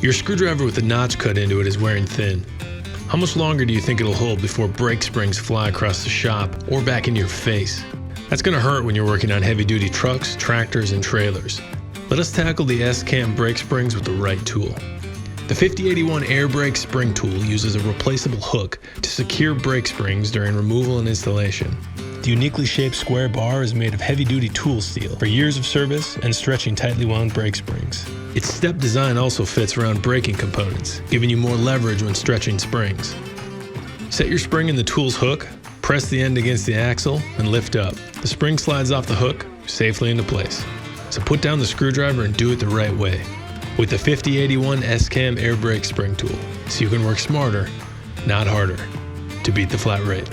Your screwdriver with the notch cut into it is wearing thin. How much longer do you think it'll hold before brake springs fly across the shop or back into your face? That's going to hurt when you're working on heavy-duty trucks, tractors, and trailers. Let us tackle the S-Cam brake springs with the right tool. The 5081 air brake spring tool uses a replaceable hook to secure brake springs during removal and installation. The uniquely shaped square bar is made of heavy-duty tool steel for years of service and stretching tightly wound brake springs. Its step design also fits around braking components, giving you more leverage when stretching springs. Set your spring in the tool's hook, press the end against the axle, and lift up. The spring slides off the hook safely into place. So put down the screwdriver and do it the right way with the 5081 S-Cam air brake spring tool, so you can work smarter, not harder, to beat the flat rate.